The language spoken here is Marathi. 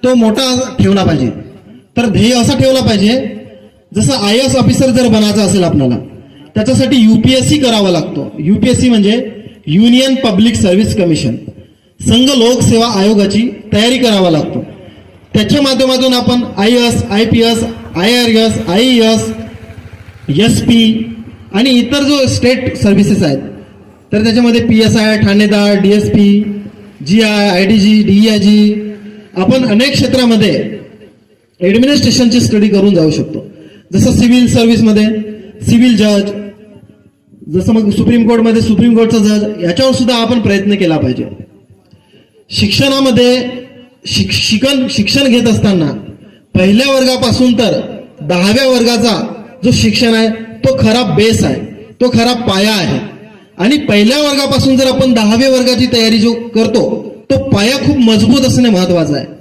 तो मोठा ठेवला पाहिजे. तर ध्येय असा ठेवला पाहिजे, जसं IAS ऑफिसर जर बनायचं असेल आपल्याला, त्याच्यासाठी UPSC करावा लागतो. UPSC म्हणजे युनियन पब्लिक सर्व्हिस कमिशन, संघ लोकसेवा आयोगाची तयारी करावा लागतो. त्याच्या माध्यमातून आपण IAS, IPS, IRS, IAS, SP आणि इतर जो स्टेट सर्व्हिसेस आहेत, तर त्याच्यामध्ये PSI, ठाणेदार, DSP, GI, IDG, DEIG, आपण अनेक क्षेत्रामध्ये ऍडमिनिस्ट्रेशनची स्टडी करून जाऊ शकतो. जसं सिव्हिल सर्व्हिसमध्ये सिव्हिल जज, जसं मग सुप्रीम कोर्टमध्ये सुप्रीम कोर्टचा जज, याच्यावर सुद्धा आपण प्रयत्न केला पाहिजे. शिक्षणामध्ये शिक्षण घेत असताना पहिल्या वर्गापासून तर 10व्या वर्गाचा जो शिक्षण आहे तो खरा बेस आहे, तो खरा पाया आहे. आणि पहिल्या वर्गापासून जर आपण 10व्या वर्गाची तयारी जो करतो, तो पाया खूप मजबूत असणे महत्वाचा आहे.